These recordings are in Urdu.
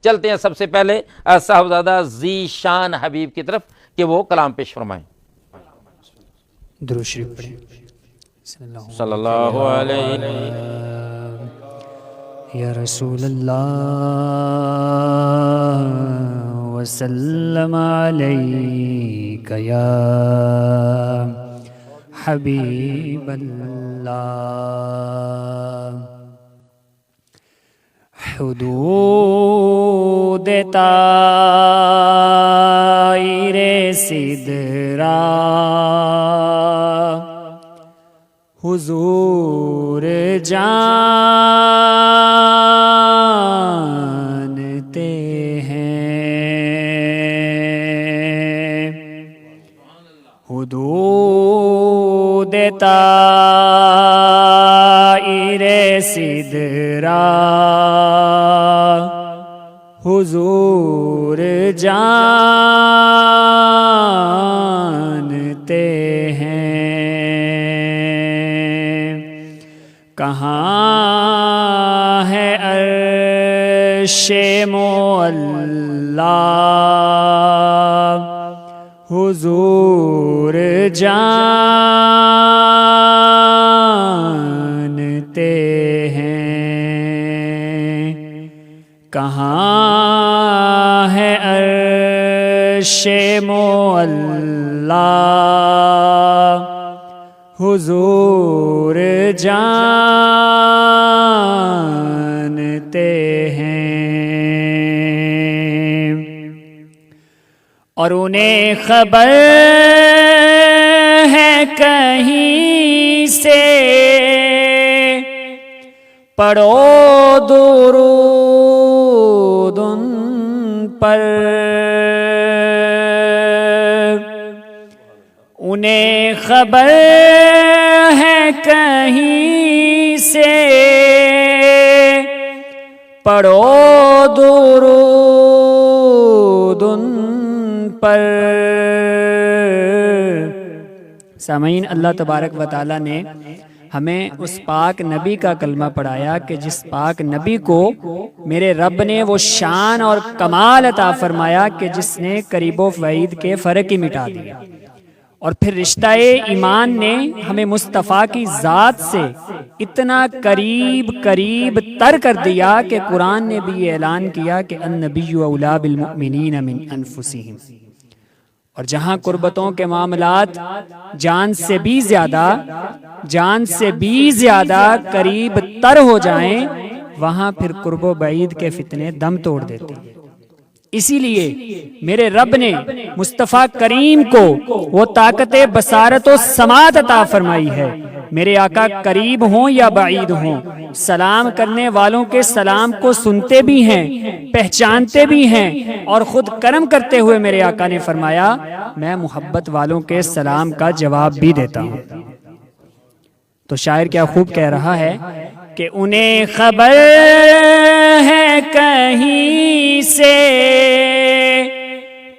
چلتے ہیں سب سے پہلے صاحبزادہ ذی شان حبیب کی طرف کہ وہ کلام پیش فرمائیں۔ درود شریف پڑھیں۔ صلی اللہ علیہ یا رسول اللہ وسلم علیک یا حبیب اللہ۔ حدود طائر سدرا حضور جانتے ہیں، حدود طائر سدرا حضور جانتے ہیں، کہاں ہے عرش معلا حضور جانتے ہیں، کہاں ہے عرش معلا حضور جانتے ہیں، اور انہیں خبر ہے کہیں سے پڑھو درود ان پر، انہیں خبر ہے کہیں سے پڑھو درود ان پر۔ سامعین، اللہ تبارک و تعالیٰ نے ہمیں اس پاک نبی کا کلمہ پڑھایا کہ جس پاک نبی کو میرے رب نے وہ شان اور کمال عطا فرمایا کہ جس نے قریب و بعید کے فرق ہی مٹا دیا، اور پھر رشتہ ایمان نے ہمیں مصطفیٰ کی ذات سے اتنا قریب تر کر دیا کہ قرآن نے بھی یہ اعلان کیا کہ النبی اولیٰ بالمؤمنین من انفسہم، اور جہاں قربتوں کے معاملات جان سے بھی زیادہ قریب تر ہو جائیں، وہاں پھر قرب و بعید کے فتنے دم توڑ دیتے ہیں۔ اسی لیے میرے رب نے مصطفیٰ کریم کو وہ طاقت بصارت و سماعت عطا فرمائی ہے، میرے آقا قریب ہوں یا بعید ہوں، سلام کرنے والوں کے سلام کو سنتے بھی ہیں، پہچانتے بھی ہیں، اور خود کرم کرتے ہوئے میرے آقا نے فرمایا میں محبت والوں کے سلام کا جواب بھی دیتا ہوں۔ تو شاعر کیا خوب کہہ رہا ہے کہ انہیں خبر ہے کہیں سے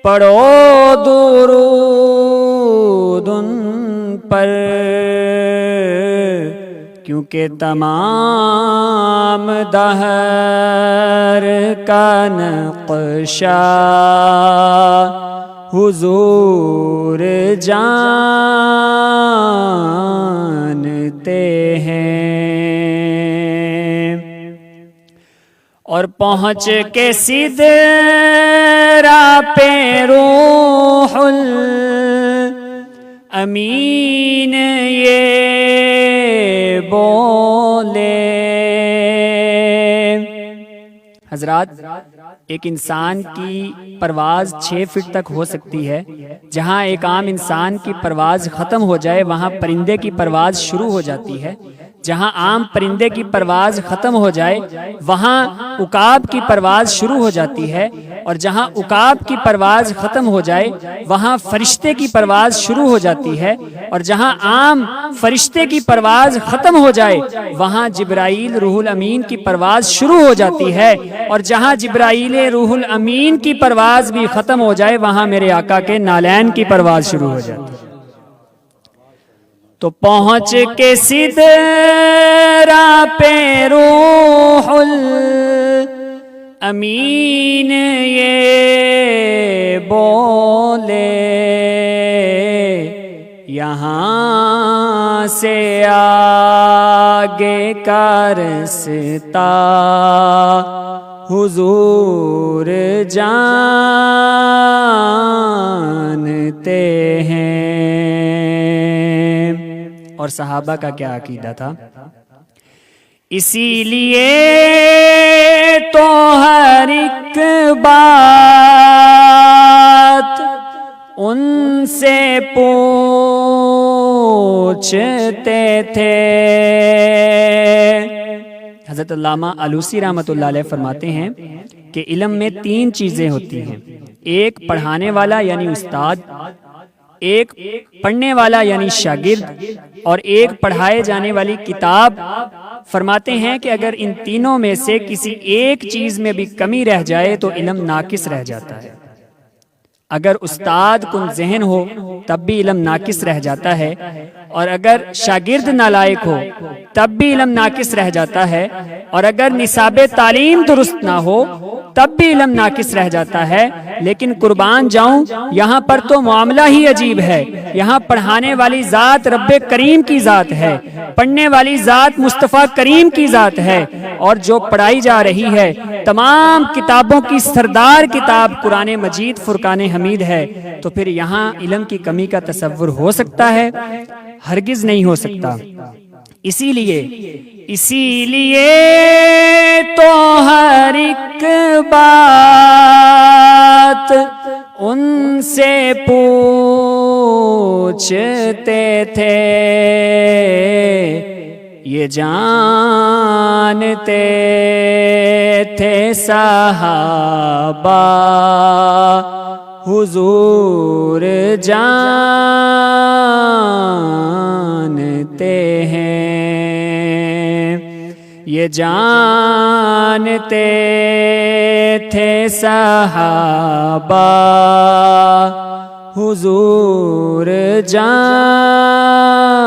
پڑھو درود ان پر، کیونکہ تمام دہر کا نقشہ حضور جانتے ہیں، اور پہنچ کے سدرا پہ روح الامین یہ بولے۔ حضرات، ایک انسان کی پرواز 6 فٹ تک ہو سکتی ہے، جہاں ایک عام انسان کی پرواز ختم ہو جائے وہاں پرندے کی پرواز شروع ہو جاتی ہے، جہاں عام پرندے کی پرواز ختم ہو جائے وہاں عقاب کی پرواز شروع ہو جاتی ہے، اور جہاں عقاب کی پرواز ختم ہو جائے وہاں فرشتے کی پرواز شروع ہو جاتی ہے، اور جہاں عام فرشتے کی پرواز ختم ہو جائے وہاں جبرائیل روح الامین کی پرواز شروع ہو جاتی ہے، اور جہاں جبرائیل روح الامین کی پرواز بھی ختم ہو جائے وہاں میرے آقا کے نالین کی پرواز شروع ہو جاتی ہے۔ تو پہنچ کے سدرا پہ روح امین یہ بولے یہاں سے آگے کا رستہ حضور جانتے ہیں۔ اور صحابہ کا کیا عقیدہ تھا؟ اسی لیے تو ہر ایک بات ان سے پوچھتے تھے۔ حضرت علامہ آلوسی رحمۃ اللہ علیہ فرماتے ہیں کہ علم میں 3 چیزیں ہوتی ہیں، ایک پڑھانے والا یعنی استاد، ایک پڑھنے والا یعنی شاگرد، اور ایک پڑھائے جانے والی کتاب۔ فرماتے ہیں کہ اگر ان تینوں میں سے کسی ایک چیز میں بھی کمی رہ جائے تو علم ناقص رہ جاتا ہے۔ اگر استاد کن ذہن ہو تب بھی علم ناقص رہ جاتا ہے، اور اگر شاگرد نالائق ہو تب بھی علم ناقص رہ جاتا ہے، اور اگر نصاب تعلیم درست نہ ہو تب بھی علم ناقص رہ جاتا ہے۔ لیکن قربان جاؤں، یہاں پر تو معاملہ ہی عجیب ہے۔ یہاں پڑھانے والی ذات رب کریم کی ذات ہے، پڑھنے والی ذات مصطفیٰ کریم کی ذات ہے، اور جو پڑھائی جا رہی ہے تمام کتابوں کی سردار کتاب قرآن مجید فرقان حمید ہے۔ تو پھر یہاں علم کی کمی کا تصور ہو سکتا ہے؟ ہرگز نہیں ہو سکتا۔ اسی لیے تو ہر ایک بات ان سے پوچھتے تھے، یہ جانتے تھے صحابہ حضور جانتے ہیں، یہ جانتے تھے صحابہ حضور جانتے